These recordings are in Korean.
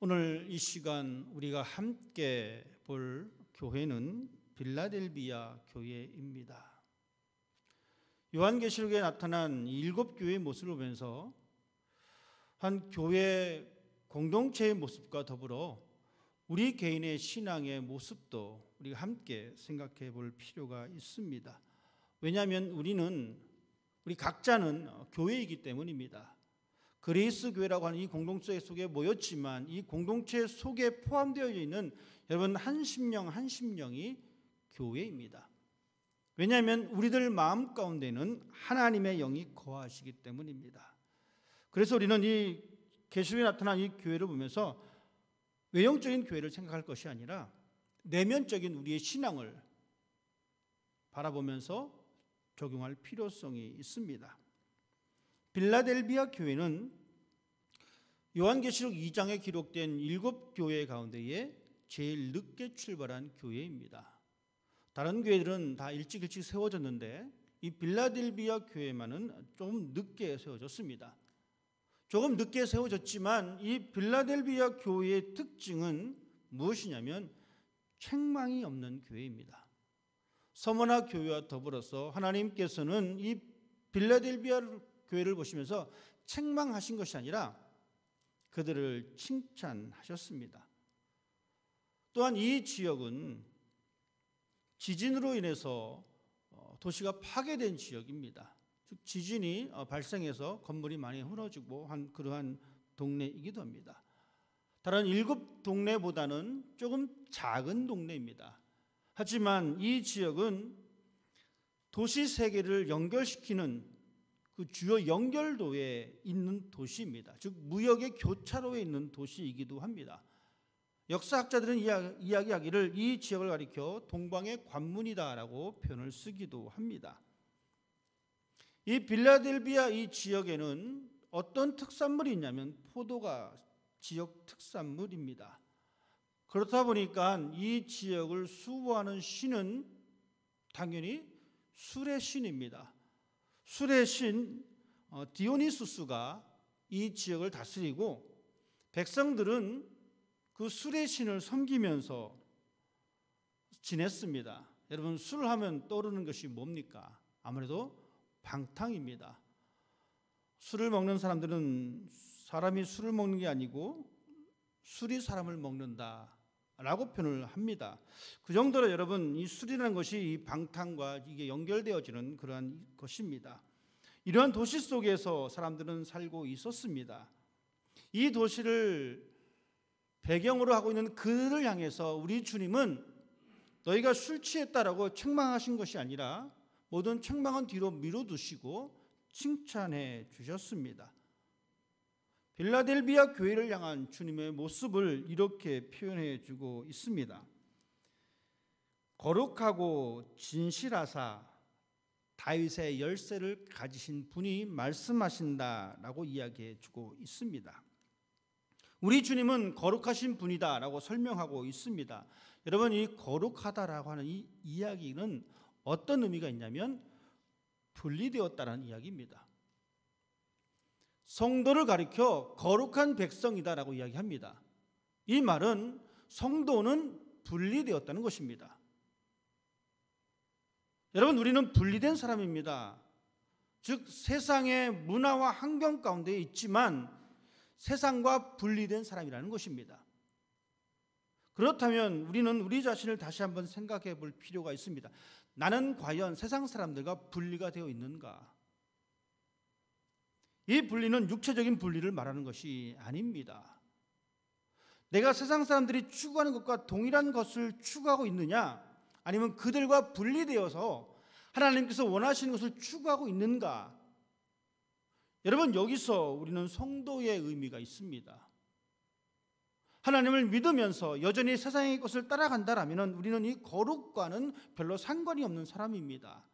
오늘 이 시간 우리가 함께 볼 교회는 빌라델비아 교회입니다. 요한계시록에 나타난 일곱 교회의 모습을 보면서 한 교회 공동체의 모습과 더불어 우리 개인의 신앙의 모습도 우리가 함께 생각해 볼 필요가 있습니다. 왜냐하면 우리 각자는 교회이기 때문입니다. 그리스 교회라고 하는 이 공동체 속에 모였지만 이 공동체 속에 포함되어 있는 여러분 한 심령이 교회입니다. 왜냐하면 우리들 마음 가운데는 하나님의 영이 거하시기 때문입니다. 그래서 우리는 이 계시록에 나타난 이 교회를 보면서 외형적인 교회를 생각할 것이 아니라 내면적인 우리의 신앙을 바라보면서 적용할 필요성이 있습니다. 빌라델비아 교회는 요한계시록 2장에 기록된 일곱 교회 가운데에 제일 늦게 출발한 교회입니다. 다른 교회들은 다 일찍 세워졌는데 이 빌라델비아 교회만은 좀 늦게 세워졌습니다. 조금 늦게 세워졌지만 이 빌라델비아 교회의 특징은 무엇이냐면 책망이 없는 교회입니다. 서머나 교회와 더불어서 하나님께서는 이 빌라델비아 교회를 보시면서 책망하신 것이 아니라 그들을 칭찬하셨습니다. 또한 이 지역은 지진으로 인해서 도시가 파괴된 지역입니다. 즉 지진이 발생해서 건물이 많이 무너지고 한 그러한 동네이기도 합니다. 다른 일곱 동네보다는 조금 작은 동네입니다. 하지만 이 지역은 도시 세 개를 연결시키는 그 주요 연결도에 있는 도시입니다. 즉 무역의 교차로에 있는 도시이기도 합니다. 역사학자들은 이야기하기를 이 지역을 가리켜 동방의 관문이다라고 표현을 쓰기도 합니다. 이 빌라델비아 이 지역에는 어떤 특산물이 있냐면 포도가 지역 특산물입니다. 그렇다 보니까 이 지역을 수호하는 신은 당연히 술의 신입니다. 술의 신 디오니수스가 이 지역을 다스리고 백성들은 그 술의 신을 섬기면서 지냈습니다. 여러분 술을 하면 떠오르는 것이 뭡니까? 아무래도 방탕입니다. 술을 먹는 사람들은 사람이 술을 먹는 게 아니고 술이 사람을 먹는다라고 표현을 합니다. 그 정도로 여러분 이 술이라는 것이 이 방탕과 이게 연결되어지는 그러한 것입니다. 이러한 도시 속에서 사람들은 살고 있었습니다. 이 도시를 배경으로 하고 있는 그들을 향해서 우리 주님은 너희가 술 취했다라고 책망하신 것이 아니라 모든 책망은 뒤로 미뤄두시고 칭찬해 주셨습니다. 빌라델비아 교회를 향한 주님의 모습을 이렇게 표현해 주고 있습니다. 거룩하고 진실하사 다윗의 열쇠를 가지신 분이 말씀하신다라고 이야기해 주고 있습니다. 우리 주님은 거룩하신 분이다라고 설명하고 있습니다. 여러분 이 거룩하다라고 하는 이 이야기는 어떤 의미가 있냐면 분리되었다는 이야기입니다. 성도를 가리켜 거룩한 백성이다라고 이야기합니다. 이 말은 성도는 분리되었다는 것입니다. 여러분 우리는 분리된 사람입니다. 즉 세상의 문화와 환경 가운데 있지만 세상과 분리된 사람이라는 것입니다. 그렇다면 우리는 우리 자신을 다시 한번 생각해 볼 필요가 있습니다. 나는 과연 세상 사람들과 분리가 되어 있는가? 이 분리는 육체적인 분리를 말하는 것이 아닙니다. 내가 세상 사람들이 추구하는 것과 동일한 것을 추구하고 있느냐? 아니면 그들과 분리되어서 하나님께서 원하시는 것을 추구하고 있는가? 여러분 여기서 우리는 성도의 의미가 있습니다. 하나님을 믿으면서 여전히 세상의 것을 따라간다라면 우리는 이 거룩과는 별로 상관이 없는 사람입니다.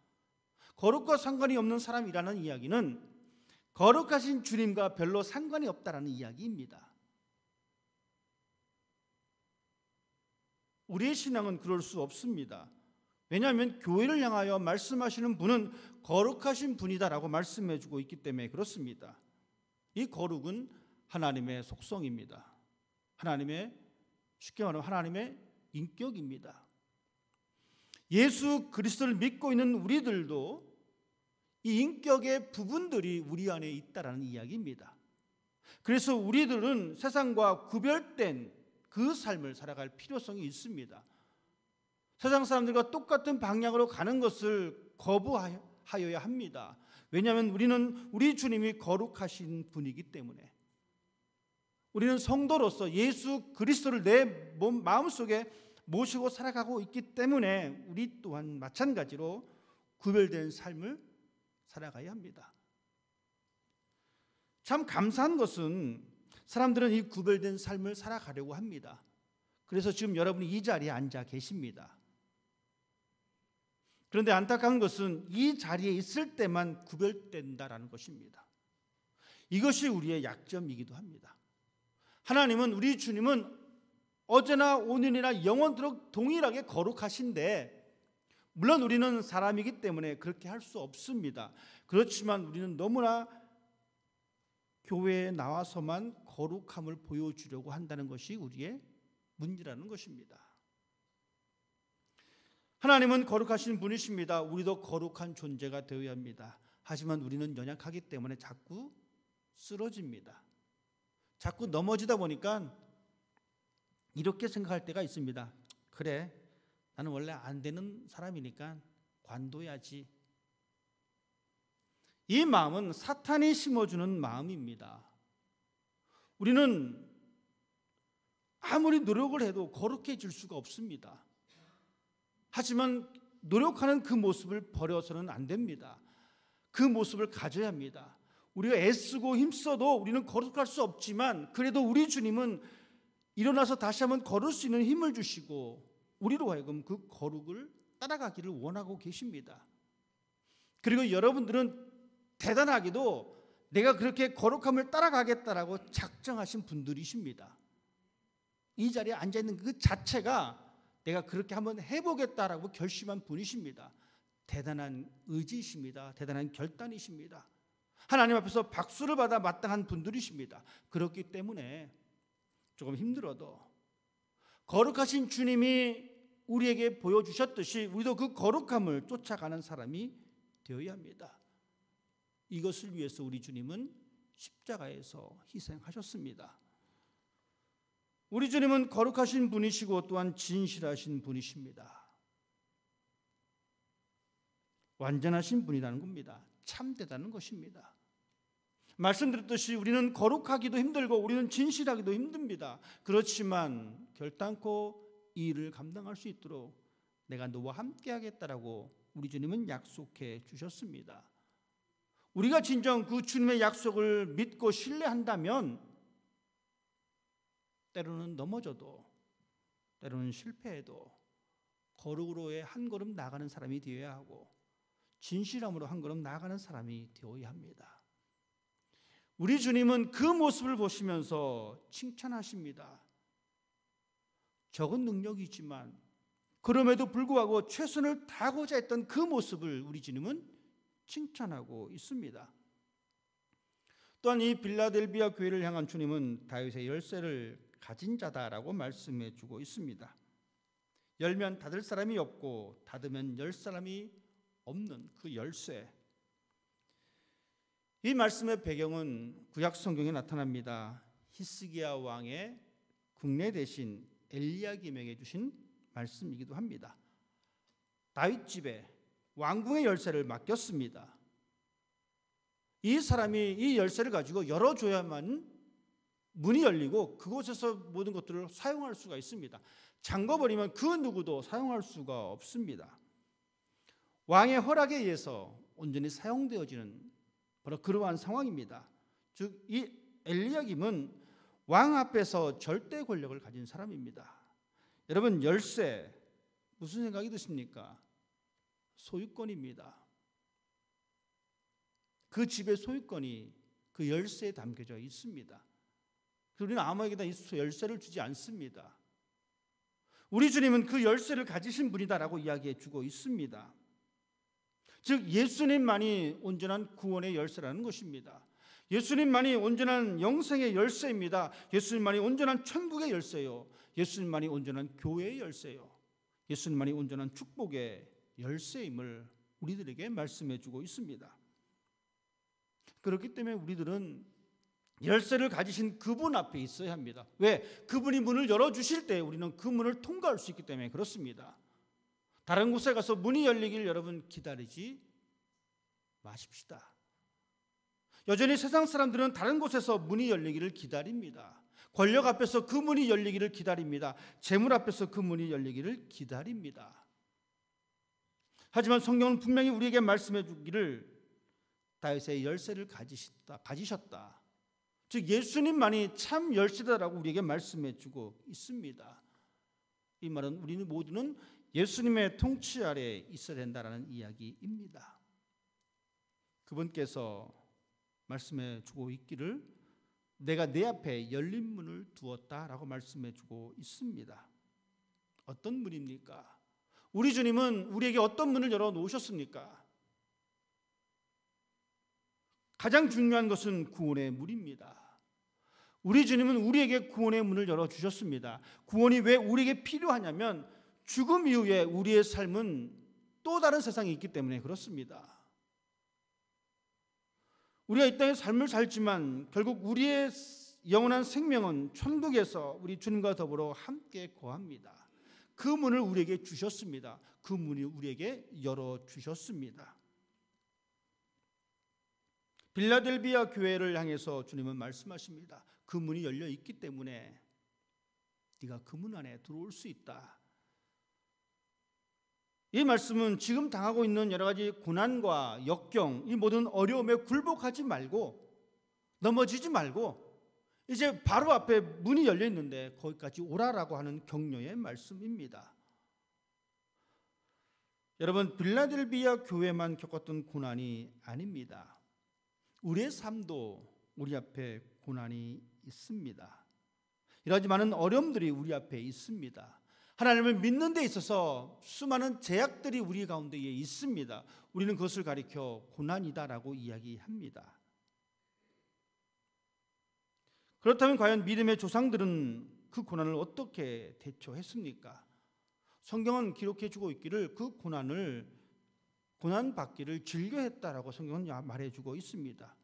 거룩과 상관이 없는 사람이라는 이야기는 거룩하신 주님과 별로 상관이 없다라는 이야기입니다. 우리의 신앙은 그럴 수 없습니다. 왜냐하면 교회를 향하여 말씀하시는 분은 거룩하신 분이다라고 말씀해 주고 있기 때문에 그렇습니다. 이 거룩은 하나님의 속성입니다. 쉽게 말하면 하나님의 인격입니다. 예수 그리스도를 믿고 있는 우리들도 이 인격의 부분들이 우리 안에 있다라는 이야기입니다. 그래서 우리들은 세상과 구별된 그 삶을 살아갈 필요성이 있습니다. 세상 사람들과 똑같은 방향으로 가는 것을 거부하여야 합니다. 왜냐하면 우리는 우리 주님이 거룩하신 분이기 때문에, 우리는 성도로서 예수 그리스도를 내 마음속에 모시고 살아가고 있기 때문에 우리 또한 마찬가지로 구별된 삶을 살아가야 합니다. 참 감사한 것은 사람들은 이 구별된 삶을 살아가려고 합니다. 그래서 지금 여러분이 이 자리에 앉아 계십니다. 그런데 안타까운 것은 이 자리에 있을 때만 구별된다라는 것입니다. 이것이 우리의 약점이기도 합니다. 하나님은, 우리 주님은 어제나 오늘이나 영원토록 동일하게 거룩하신데, 물론 우리는 사람이기 때문에 그렇게 할 수 없습니다. 그렇지만 우리는 너무나 교회에 나와서만 거룩함을 보여주려고 한다는 것이 우리의 문제라는 것입니다. 하나님은 거룩하신 분이십니다. 우리도 거룩한 존재가 되어야 합니다. 하지만 우리는 연약하기 때문에 자꾸 쓰러집니다. 자꾸 넘어지다 보니까 이렇게 생각할 때가 있습니다. 그래, 나는 원래 안 되는 사람이니까 관둬야지. 이 마음은 사탄이 심어주는 마음입니다. 우리는 아무리 노력을 해도 거룩해질 수가 없습니다. 하지만 노력하는 그 모습을 버려서는 안 됩니다. 그 모습을 가져야 합니다. 우리가 애쓰고 힘써도 우리는 거룩할 수 없지만, 그래도 우리 주님은 일어나서 다시 한번 걸을 수 있는 힘을 주시고 우리로 하여금 그 거룩을 따라가기를 원하고 계십니다. 그리고 여러분들은 대단하게도 내가 그렇게 거룩함을 따라가겠다라고 작정하신 분들이십니다. 이 자리에 앉아있는 그 자체가 내가 그렇게 한번 해보겠다라고 결심한 분이십니다. 대단한 의지이십니다. 대단한 결단이십니다. 하나님 앞에서 박수를 받아 마땅한 분들이십니다. 그렇기 때문에 조금 힘들어도 거룩하신 주님이 우리에게 보여주셨듯이 우리도 그 거룩함을 쫓아가는 사람이 되어야 합니다. 이것을 위해서 우리 주님은 십자가에서 희생하셨습니다. 우리 주님은 거룩하신 분이시고 또한 진실하신 분이십니다. 완전하신 분이라는 겁니다. 참되다는 것입니다. 말씀드렸듯이 우리는 거룩하기도 힘들고 우리는 진실하기도 힘듭니다. 그렇지만 결단코 이 일을 감당할 수 있도록 내가 너와 함께 하겠다라고 우리 주님은 약속해 주셨습니다. 우리가 진정 그 주님의 약속을 믿고 신뢰한다면 때로는 넘어져도, 때로는 실패해도 거룩으로의 한 걸음 나가는 사람이 되어야 하고 진실함으로 한 걸음 나가는 사람이 되어야 합니다. 우리 주님은 그 모습을 보시면서 칭찬하십니다. 적은 능력이지만 그럼에도 불구하고 최선을 다하고자 했던 그 모습을 우리 주님은 칭찬하고 있습니다. 또한 이 빌라델비아 교회를 향한 주님은 다윗의 열쇠를 가진 자다라고 말씀해 주고 있습니다. 열면 닫을 사람이 없고 닫으면 열 사람이 없는 그 열쇠. 이 말씀의 배경은 구약 성경에 나타납니다. 히스기야 왕의 국내 대신 엘리야김에게 주신 말씀이기도 합니다. 다윗 집에 왕궁의 열쇠를 맡겼습니다. 이 사람이 이 열쇠를 가지고 열어줘야만 문이 열리고 그곳에서 모든 것들을 사용할 수가 있습니다. 잠궈버리면 그 누구도 사용할 수가 없습니다. 왕의 허락에 의해서 온전히 사용되어지는 바로 그러한 상황입니다. 즉 이 엘리야김은 왕 앞에서 절대 권력을 가진 사람입니다. 여러분, 열쇠 무슨 생각이 드십니까? 소유권입니다. 그 집의 소유권이 그 열쇠에 담겨져 있습니다. 우리는 아무에게나 이 열쇠를 주지 않습니다. 우리 주님은 그 열쇠를 가지신 분이다라고 이야기해 주고 있습니다. 즉 예수님만이 온전한 구원의 열쇠라는 것입니다. 예수님만이 온전한 영생의 열쇠입니다. 예수님만이 온전한 천국의 열쇠요. 예수님만이 온전한 교회의 열쇠요. 예수님만이 온전한 축복의 열쇠임을 우리들에게 말씀해 주고 있습니다. 그렇기 때문에 우리들은 열쇠를 가지신 그분 앞에 있어야 합니다. 왜? 그분이 문을 열어주실 때 우리는 그 문을 통과할 수 있기 때문에 그렇습니다. 다른 곳에 가서 문이 열리길 여러분 기다리지 마십시다. 여전히 세상 사람들은 다른 곳에서 문이 열리기를 기다립니다. 권력 앞에서 그 문이 열리기를 기다립니다. 재물 앞에서 그 문이 열리기를 기다립니다. 하지만 성경은 분명히 우리에게 말씀해 주기를 다윗의 열쇠를 가지셨다. 즉 예수님만이 참 열쇠다라고 우리에게 말씀해 주고 있습니다. 이 말은 우리는 모두는 예수님의 통치 아래에 있어야 된다는 이야기입니다. 그분께서 말씀해 주고 있기를 내가 내 앞에 열린 문을 두었다라고 말씀해 주고 있습니다. 어떤 문입니까? 우리 주님은 우리에게 어떤 문을 열어 놓으셨습니까? 가장 중요한 것은 구원의 문입니다. 우리 주님은 우리에게 구원의 문을 열어주셨습니다. 구원이 왜 우리에게 필요하냐면 죽음 이후에 우리의 삶은 또 다른 세상에 있기 때문에 그렇습니다. 우리가 이 땅에 삶을 살지만 결국 우리의 영원한 생명은 천국에서 우리 주님과 더불어 함께 거합니다. 그 문을 우리에게 주셨습니다. 그 문이 우리에게 열어주셨습니다. 빌라델비아 교회를 향해서 주님은 말씀하십니다. 그 문이 열려 있기 때문에 네가 그 문 안에 들어올 수 있다. 이 말씀은 지금 당하고 있는 여러 가지 고난과 역경, 이 모든 어려움에 굴복하지 말고 넘어지지 말고 이제 바로 앞에 문이 열려 있는데 거기까지 오라라고 하는 격려의 말씀입니다. 여러분, 빌라델비아 교회만 겪었던 고난이 아닙니다. 우리의 삶도 우리 앞에 고난이 있습니다. 여러 가지 많은 어려움들이 우리 앞에 있습니다. 하나님을 믿는 데 있어서 수많은 제약들이 우리 가운데에 있습니다. 우리는 그것을 가리켜 고난이다라고 이야기합니다. 그렇다면 과연 믿음의 조상들은 그 고난을 어떻게 대처했습니까? 성경은 기록해 주고 있기를 그 고난받기를 즐겨했다라고 성경은 말해주고 있습니다.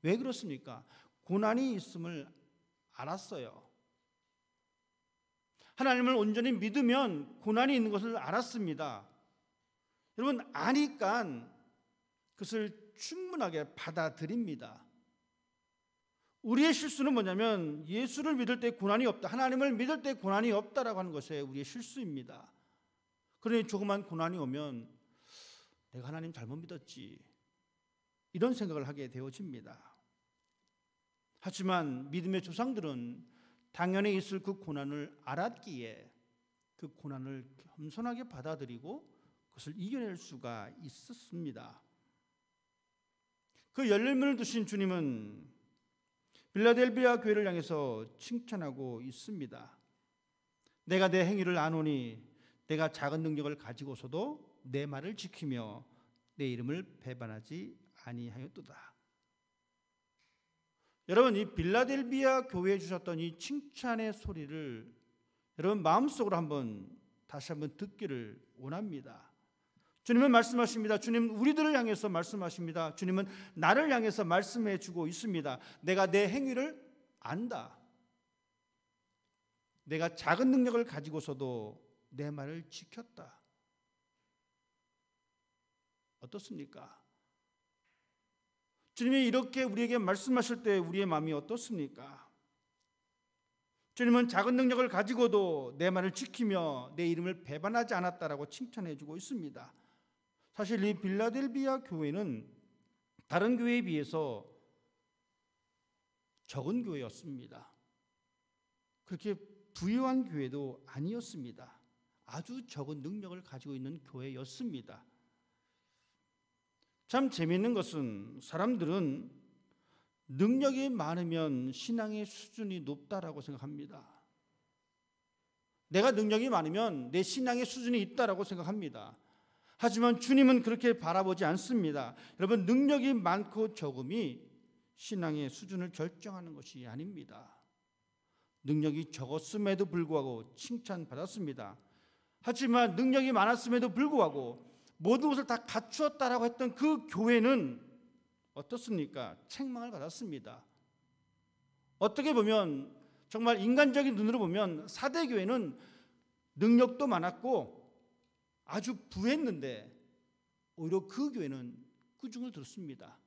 왜 그렇습니까? 고난이 있음을 알았어요. 하나님을 온전히 믿으면 고난이 있는 것을 알았습니다. 여러분, 아니까 그것을 충분하게 받아들입니다. 우리의 실수는 뭐냐면 예수를 믿을 때 고난이 없다, 하나님을 믿을 때 고난이 없다라고 하는 것이 우리의 실수입니다. 그러니 조그만 고난이 오면 내가 하나님 잘못 믿었지, 이런 생각을 하게 되어집니다. 하지만 믿음의 조상들은 당연히 있을 그 고난을 알았기에 그 고난을 겸손하게 받아들이고 그것을 이겨낼 수가 있었습니다. 그 열린 문을 두신 주님은 빌라델비아 교회를 향해서 칭찬하고 있습니다. 내가 내 행위를 아노니 내가 작은 능력을 가지고서도 내 말을 지키며 내 이름을 배반하지 아니하였도다. 여러분, 이 빌라델비아 교회에 주셨던 이 칭찬의 소리를 여러분 마음속으로 다시 한번 듣기를 원합니다. 주님은 말씀하십니다. 주님 우리들을 향해서 말씀하십니다. 주님은 나를 향해서 말씀해 주고 있습니다. 내가 내 행위를 안다. 내가 작은 능력을 가지고서도 내 말을 지켰다. 어떻습니까? 주님이 이렇게 우리에게 말씀하실 때 우리의 마음이 어떻습니까? 주님은 작은 능력을 가지고도 내 말을 지키며 내 이름을 배반하지 않았다라고 칭찬해 주고 있습니다. 사실 이 빌라델비아 교회는 다른 교회에 비해서 적은 교회였습니다. 그렇게 부유한 교회도 아니었습니다. 아주 적은 능력을 가지고 있는 교회였습니다. 참 재미있는 것은 사람들은 능력이 많으면 신앙의 수준이 높다라고 생각합니다. 내가 능력이 많으면 내 신앙의 수준이 있다라고 생각합니다. 하지만 주님은 그렇게 바라보지 않습니다. 여러분, 능력이 많고 적음이 신앙의 수준을 결정하는 것이 아닙니다. 능력이 적었음에도 불구하고 칭찬받았습니다. 하지만 능력이 많았음에도 불구하고 모든 것을 다 갖추었다라고 했던 그 교회는 어떻습니까? 책망을 받았습니다. 어떻게 보면 정말 인간적인 눈으로 보면 사대 교회는 능력도 많았고 아주 부했는데 오히려 그 교회는 꾸중을 들었습니다.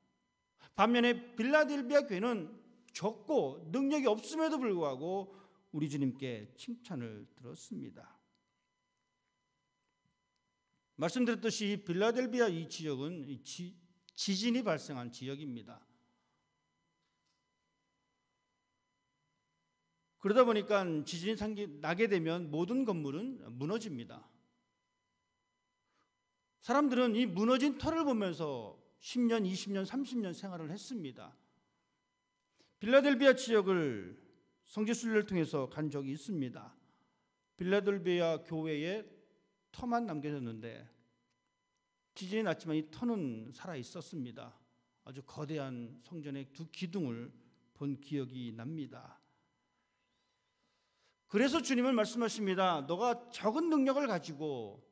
반면에 빌라델비아 교회는 적고 능력이 없음에도 불구하고 우리 주님께 칭찬을 들었습니다. 말씀드렸듯이 빌라델비아 이 지역은 지진이 발생한 지역입니다. 그러다 보니까 지진이 나게 되면 모든 건물은 무너집니다. 사람들은 이 무너진 터를 보면서 10년, 20년, 30년 생활을 했습니다. 빌라델비아 지역을 성지순례를 통해서 간 적이 있습니다. 빌라델비아 교회에 터만 남겨졌는데 지진이 났지만 이 터는 살아 있었습니다. 아주 거대한 성전의 두 기둥을 본 기억이 납니다. 그래서 주님은 말씀하십니다. 너가 적은 능력을 가지고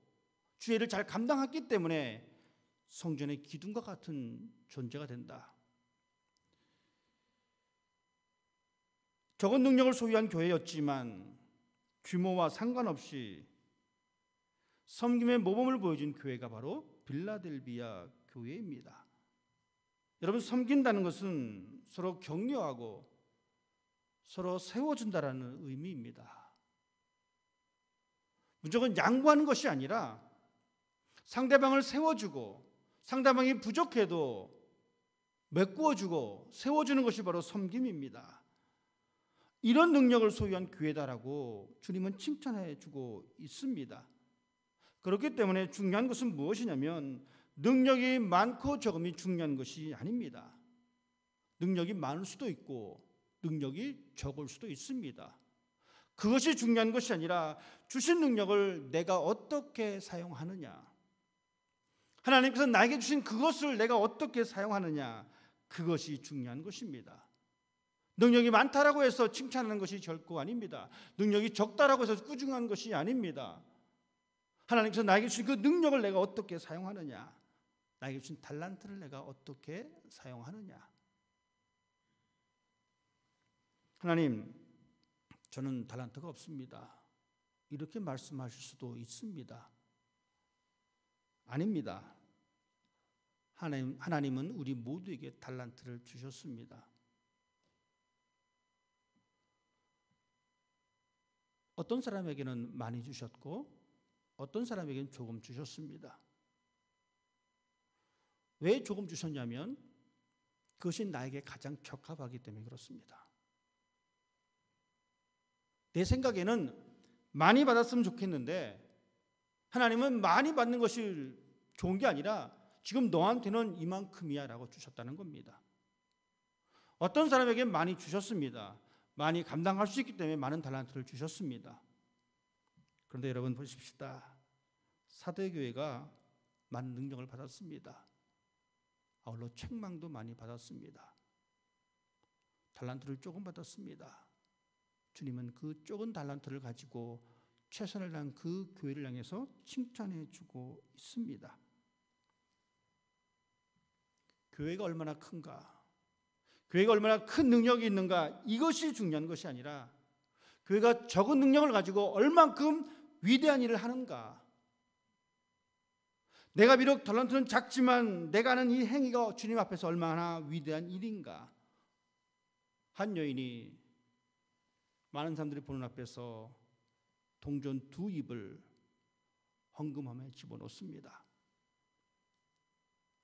주의를 잘 감당했기 때문에 성전의 기둥과 같은 존재가 된다. 적은 능력을 소유한 교회였지만 규모와 상관없이 섬김의 모범을 보여준 교회가 바로 빌라델비아 교회입니다. 여러분, 섬긴다는 것은 서로 격려하고 서로 세워준다라는 의미입니다. 무조건 양보하는 것이 아니라 상대방을 세워주고 상대방이 부족해도 메꾸어주고 세워주는 것이 바로 섬김입니다. 이런 능력을 소유한 교회다라고 주님은 칭찬해주고 있습니다. 그렇기 때문에 중요한 것은 무엇이냐면 능력이 많고 적음이 중요한 것이 아닙니다. 능력이 많을 수도 있고 능력이 적을 수도 있습니다. 그것이 중요한 것이 아니라 주신 능력을 내가 어떻게 사용하느냐, 하나님께서 나에게 주신 그것을 내가 어떻게 사용하느냐, 그것이 중요한 것입니다. 능력이 많다라고 해서 칭찬하는 것이 결코 아닙니다. 능력이 적다라고 해서 꾸중한 것이 아닙니다. 하나님께서 나에게 주신 그 능력을 내가 어떻게 사용하느냐, 나에게 주신 달란트를 내가 어떻게 사용하느냐. 하나님, 저는 달란트가 없습니다. 이렇게 말씀하실 수도 있습니다. 아닙니다. 하나님은 우리 모두에게 달란트를 주셨습니다. 어떤 사람에게는 많이 주셨고 어떤 사람에게는 조금 주셨습니다. 왜 조금 주셨냐면 그것이 나에게 가장 적합하기 때문에 그렇습니다. 내 생각에는 많이 받았으면 좋겠는데 하나님은 많이 받는 것이 좋은 게 아니라 지금 너한테는 이만큼이야 라고 주셨다는 겁니다. 어떤 사람에게 많이 주셨습니다. 많이 감당할 수 있기 때문에 많은 달란트를 주셨습니다. 그런데 여러분 보십시다. 사대교회가 많은 능력을 받았습니다. 아울러 책망도 많이 받았습니다. 달란트를 조금 받았습니다. 주님은 그 적은 달란트를 가지고 최선을 다한 그 교회를 향해서 칭찬해 주고 있습니다. 교회가 얼마나 큰가, 교회가 얼마나 큰 능력이 있는가, 이것이 중요한 것이 아니라 교회가 적은 능력을 가지고 얼만큼 위대한 일을 하는가. 내가 비록 달란트는 작지만 내가 하는 이 행위가 주님 앞에서 얼마나 위대한 일인가. 한 여인이 많은 사람들이 보는 앞에서 동전 2입을 헌금함에 집어넣습니다.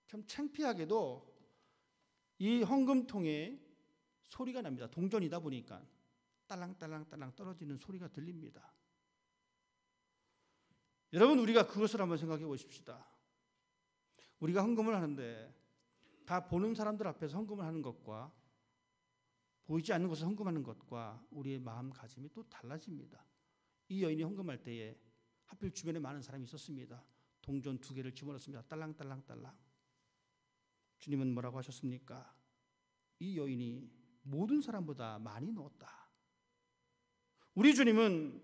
참 창피하게도 이 헌금통에 소리가 납니다. 동전이다 보니까 딸랑딸랑딸랑 떨어지는 소리가 들립니다. 여러분, 우리가 그것을 한번 생각해 보십시다. 우리가 헌금을 하는데 다 보는 사람들 앞에서 헌금을 하는 것과 보이지 않는 곳에서 헌금하는 것과 우리의 마음가짐이 또 달라집니다. 이 여인이 헌금할 때에 하필 주변에 많은 사람이 있었습니다. 동전 2개를 집어넣습니다. 딸랑딸랑딸랑. 주님은 뭐라고 하셨습니까? 이 여인이 모든 사람보다 많이 넣었다. 우리 주님은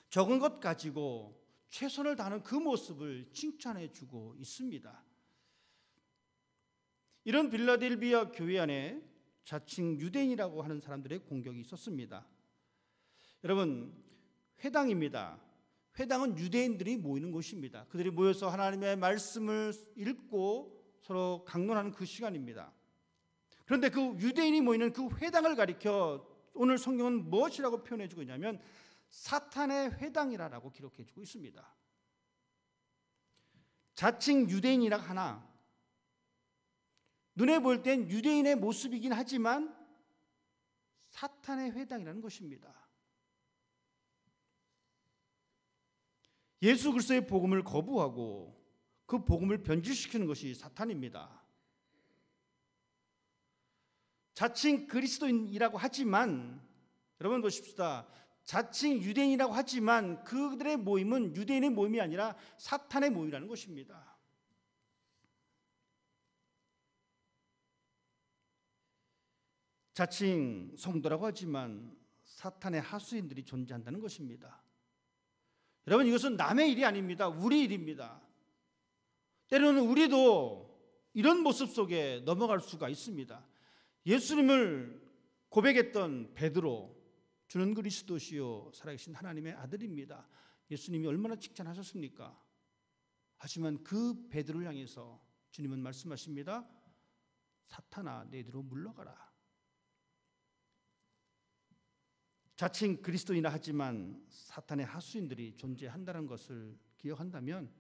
적은 것 가지고 최선을 다하는 그 모습을 칭찬해 주고 있습니다. 이런 빌라델비아 교회 안에 자칭 유대인이라고 하는 사람들의 공격이 있었습니다. 여러분, 회당입니다. 회당은 유대인들이 모이는 곳입니다. 그들이 모여서 하나님의 말씀을 읽고 서로 강론하는 그 시간입니다. 그런데 그 유대인이 모이는 그 회당을 가리켜 오늘 성경은 무엇이라고 표현해 주고 있냐면 사탄의 회당이라고 기록해 주고 있습니다. 자칭 유대인이라 하나 눈에 보일 땐 유대인의 모습이긴 하지만 사탄의 회당이라는 것입니다. 예수 그리스도의 복음을 거부하고 그 복음을 변질시키는 것이 사탄입니다. 자칭 그리스도인이라고 하지만 여러분 보십시다. 자칭 유대인이라고 하지만 그들의 모임은 유대인의 모임이 아니라 사탄의 모임이라는 것입니다. 자칭 성도라고 하지만 사탄의 하수인들이 존재한다는 것입니다. 여러분, 이것은 남의 일이 아닙니다. 우리 일입니다. 때로는 우리도 이런 모습 속에 넘어갈 수가 있습니다. 예수님을 고백했던 베드로, 주는 그리스도시요 살아계신 하나님의 아들입니다. 예수님이 얼마나 칭찬하셨습니까? 하지만 그 베드로를 향해서 주님은 말씀하십니다. 사탄아, 내 뒤로 물러가라. 자칭 그리스도이나 하지만 사탄의 하수인들이 존재한다는 것을 기억한다면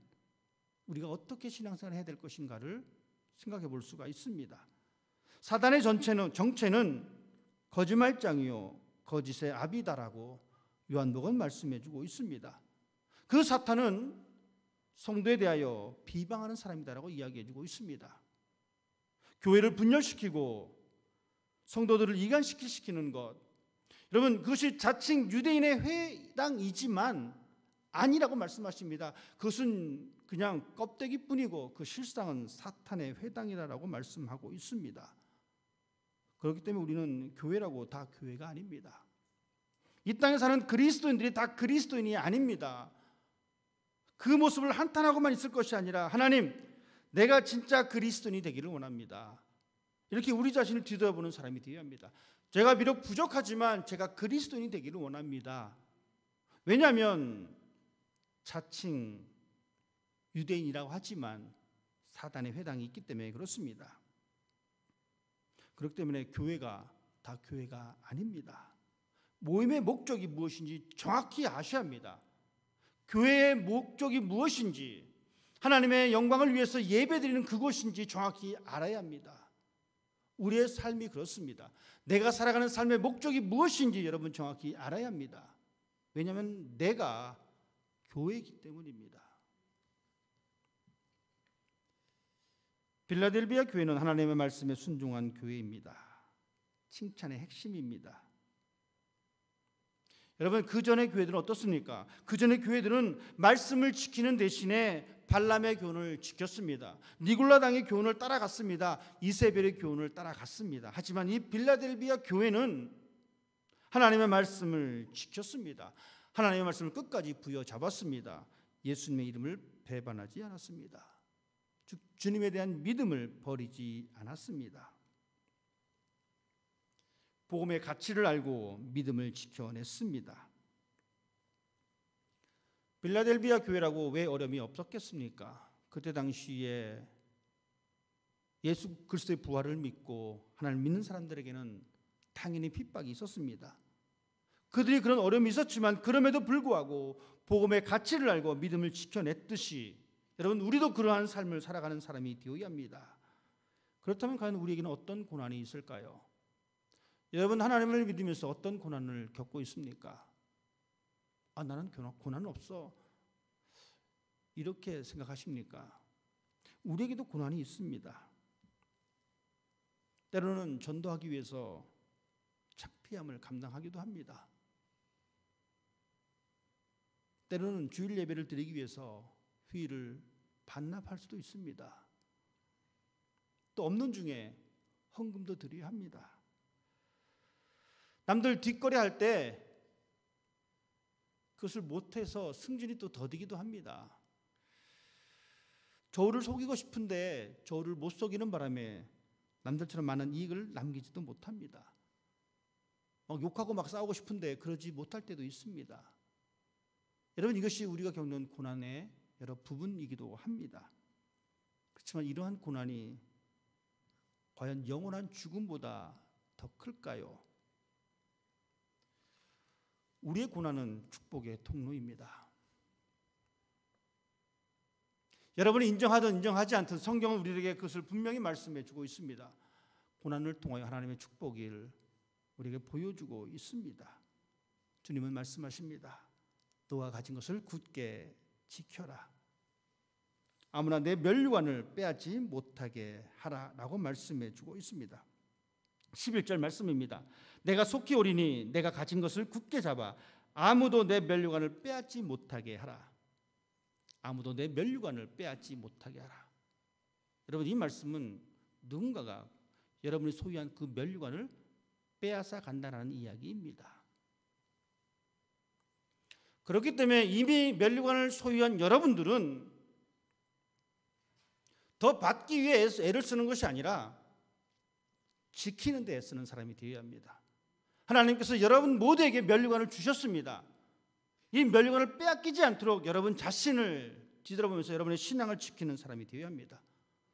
우리가 어떻게 신앙생활을 해야 될 것인가를 생각해 볼 수가 있습니다. 사단의 정체는 거짓말장이요 거짓의 아비다라고 요한복음 말씀해 주고 있습니다. 그 사탄은 성도에 대하여 비방하는 사람이다라고 이야기해 주고 있습니다. 교회를 분열시키고 성도들을 이간시키는 것, 여러분 그것이 자칭 유대인의 회당이지만 아니라고 말씀하십니다. 그것은 그냥 껍데기뿐이고 그 실상은 사탄의 회당이라고 말씀하고 있습니다. 그렇기 때문에 우리는 교회라고 다 교회가 아닙니다. 이 땅에 사는 그리스도인들이 다 그리스도인이 아닙니다. 그 모습을 한탄하고만 있을 것이 아니라 하나님, 내가 진짜 그리스도인이 되기를 원합니다. 이렇게 우리 자신을 뒤돌아보는 사람이 되어야 합니다. 제가 비록 부족하지만 제가 그리스도인이 되기를 원합니다. 왜냐하면 자칭 유대인이라고 하지만 사단의 회당이 있기 때문에 그렇습니다. 그렇기 때문에 교회가 다 교회가 아닙니다. 모임의 목적이 무엇인지 정확히 아셔야 합니다. 교회의 목적이 무엇인지, 하나님의 영광을 위해서 예배드리는 그곳인지 정확히 알아야 합니다. 우리의 삶이 그렇습니다. 내가 살아가는 삶의 목적이 무엇인지 여러분 정확히 알아야 합니다. 왜냐하면 내가 교회이기 때문입니다. 빌라델비아 교회는 하나님의 말씀에 순종한 교회입니다. 칭찬의 핵심입니다. 여러분, 그 전의 교회들은 어떻습니까? 그 전의 교회들은 말씀을 지키는 대신에 발람의 교훈을 지켰습니다. 니골라당의 교훈을 따라갔습니다. 이세벨의 교훈을 따라갔습니다. 하지만 이 빌라델비아 교회는 하나님의 말씀을 지켰습니다. 하나님의 말씀을 끝까지 부여잡았습니다. 예수님의 이름을 배반하지 않았습니다. 즉 주님에 대한 믿음을 버리지 않았습니다. 복음의 가치를 알고 믿음을 지켜냈습니다. 빌라델비아 교회라고 왜 어려움이 없었겠습니까? 그때 당시에 예수 그리스도의 부활을 믿고 하나님을 믿는 사람들에게는 당연히 핍박이 있었습니다. 그들이 그런 어려움이 있었지만 그럼에도 불구하고 복음의 가치를 알고 믿음을 지켜냈듯이 여러분, 우리도 그러한 삶을 살아가는 사람이 되어야 합니다. 그렇다면 과연 우리에게는 어떤 고난이 있을까요? 여러분, 하나님을 믿으면서 어떤 고난을 겪고 있습니까? 나는 고난은 없어, 이렇게 생각하십니까? 우리에게도 고난이 있습니다. 때로는 전도하기 위해서 창피함을 감당하기도 합니다. 때로는 주일 예배를 드리기 위해서 휴일을 반납할 수도 있습니다. 또 없는 중에 헌금도 드려야 합니다. 남들 뒷거래 할 때 그것을 못해서 승진이 또 더디기도 합니다. 저를 속이고 싶은데 저를 못 속이는 바람에 남들처럼 많은 이익을 남기지도 못합니다. 욕하고 막 싸우고 싶은데 그러지 못할 때도 있습니다. 여러분, 이것이 우리가 겪는 고난의 여러 부분이기도 합니다. 그렇지만 이러한 고난이 과연 영원한 죽음보다 더 클까요? 우리의 고난은 축복의 통로입니다. 여러분이 인정하든 인정하지 않든 성경은 우리에게 그것을 분명히 말씀해 주고 있습니다. 고난을 통하여 하나님의 축복을 우리에게 보여주고 있습니다. 주님은 말씀하십니다. 너가 가진 것을 굳게 지켜라. 아무나 내 면류관을 빼앗지 못하게 하라라고 말씀해 주고 있습니다. 11절 말씀입니다. 내가 속히 오리니 내가 가진 것을 굳게 잡아 아무도 내 면류관을 빼앗지 못하게 하라. 아무도 내 면류관을 빼앗지 못하게 하라. 여러분, 이 말씀은 누군가가 여러분이 소유한 그 면류관을 빼앗아 간다는 이야기입니다. 그렇기 때문에 이미 면류관을 소유한 여러분들은 더 받기 위해 애를 쓰는 것이 아니라 지키는 데 애쓰는 사람이 되어야 합니다. 하나님께서 여러분 모두에게 면류관을 주셨습니다. 이 면류관을 빼앗기지 않도록 여러분 자신을 뒤돌아보면서 여러분의 신앙을 지키는 사람이 되어야 합니다.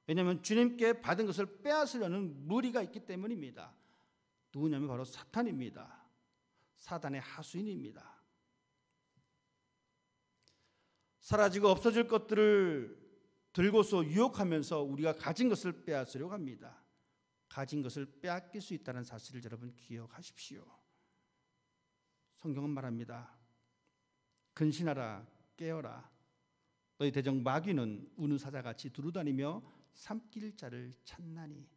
왜냐하면 주님께 받은 것을 빼앗으려는 무리가 있기 때문입니다. 누구냐면 바로 사탄입니다. 사단의 하수인입니다. 사라지고 없어질 것들을 들고서 유혹하면서 우리가 가진 것을 빼앗으려고 합니다. 가진 것을 빼앗길 수 있다는 사실을 여러분 기억하십시오. 성경은 말합니다. 근신하라, 깨어라. 너희 대적 마귀는 우는 사자같이 두루다니며 삼킬 자를 찾나니.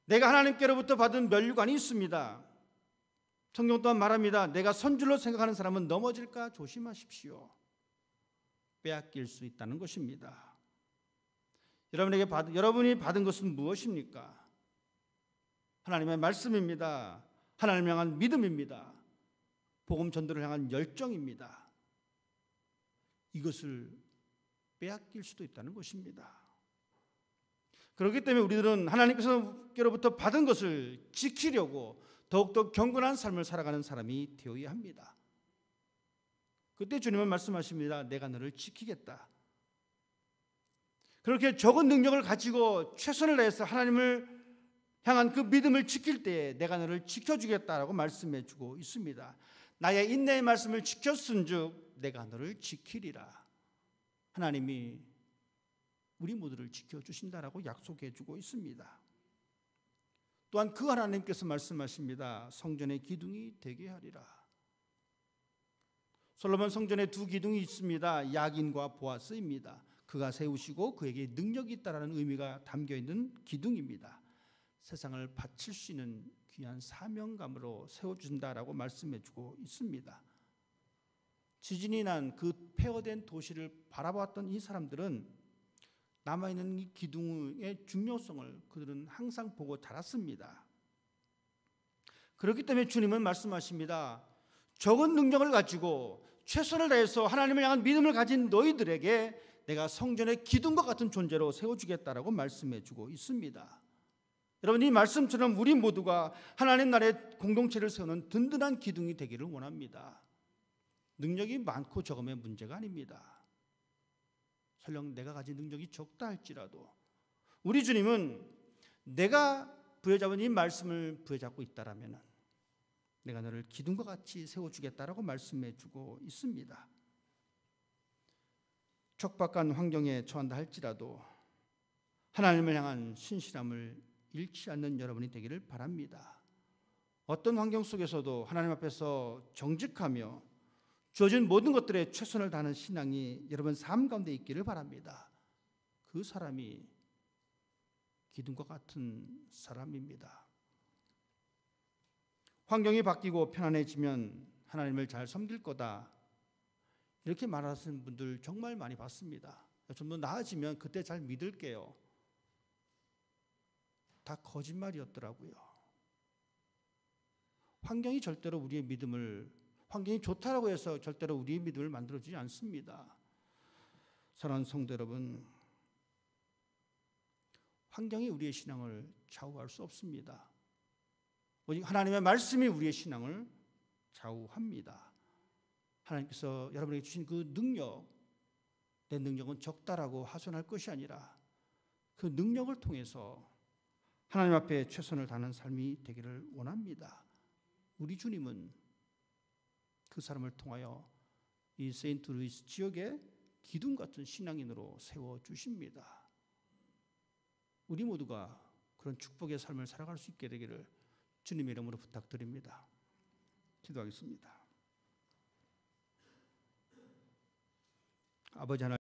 내가 하나님께로부터 받은 면류관이 있습니다. 성경 또한 말합니다. 내가 선줄로 생각하는 사람은 넘어질까 조심하십시오. 빼앗길 수 있다는 것입니다. 여러분이 받은 것은 무엇입니까? 하나님의 말씀입니다. 하나님을 향한 믿음입니다. 복음 전도를 향한 열정입니다. 이것을 빼앗길 수도 있다는 것입니다. 그렇기 때문에 우리들은 하나님께로부터 받은 것을 지키려고 더욱더 경건한 삶을 살아가는 사람이 되어야 합니다. 그때 주님은 말씀하십니다. 내가 너를 지키겠다. 그렇게 적은 능력을 가지고 최선을 다해서 하나님을 향한 그 믿음을 지킬 때에 내가 너를 지켜주겠다라고 말씀해 주고 있습니다. 나의 인내의 말씀을 지켰은즉 내가 너를 지키리라. 하나님이 우리 모두를 지켜주신다라고 약속해 주고 있습니다. 또한 그 하나님께서 말씀하십니다. 성전의 기둥이 되게 하리라. 솔로몬 성전에 두 기둥이 있습니다. 야긴과 보아스입니다. 그가 세우시고 그에게 능력이 있다라는 의미가 담겨있는 기둥입니다. 세상을 바칠 수 있는 귀한 사명감으로 세워준다라고 말씀해주고 있습니다. 지진이 난 그 폐허된 도시를 바라보았던 이 사람들은 남아있는 이 기둥의 중요성을 그들은 항상 보고 자랐습니다. 그렇기 때문에 주님은 말씀하십니다. 적은 능력을 가지고 최선을 다해서 하나님을 향한 믿음을 가진 너희들에게 내가 성전의 기둥과 같은 존재로 세워주겠다라고 말씀해주고 있습니다. 여러분, 이 말씀처럼 우리 모두가 하나님 나라의 공동체를 세우는 든든한 기둥이 되기를 원합니다. 능력이 많고 적음의 문제가 아닙니다. 설령 내가 가진 능력이 적다 할지라도 우리 주님은 내가 부여잡은 이 말씀을 부여잡고 있다라면 내가 너를 기둥과 같이 세워주겠다라고 말씀해주고 있습니다. 척박한 환경에 처한다 할지라도 하나님을 향한 신실함을 잃지 않는 여러분이 되기를 바랍니다. 어떤 환경 속에서도 하나님 앞에서 정직하며 주어진 모든 것들에 최선을 다하는 신앙이 여러분 삶 가운데 있기를 바랍니다. 그 사람이 기둥과 같은 사람입니다. 환경이 바뀌고 편안해지면 하나님을 잘 섬길 거다, 이렇게 말하시는 분들 정말 많이 봤습니다. 좀 더 나아지면 그때 잘 믿을게요. 다 거짓말이었더라고요. 환경이 절대로 우리의 믿음을, 환경이 좋다라고 해서 절대로 우리의 믿음을 만들어주지 않습니다. 사랑하는 성도 여러분, 환경이 우리의 신앙을 좌우할 수 없습니다. 오직 하나님의 말씀이 우리의 신앙을 좌우합니다. 하나님께서 여러분에게 주신 그 능력, 내 능력은 적다라고 하소연할 것이 아니라 그 능력을 통해서 하나님 앞에 최선을 다하는 삶이 되기를 원합니다. 우리 주님은 그 사람을 통하여 이 세인트루이스 지역에 기둥 같은 신앙인으로 세워주십니다. 우리 모두가 그런 축복의 삶을 살아갈 수 있게 되기를 주님의 이름으로 부탁드립니다. 기도하겠습니다. 아버지 하나님,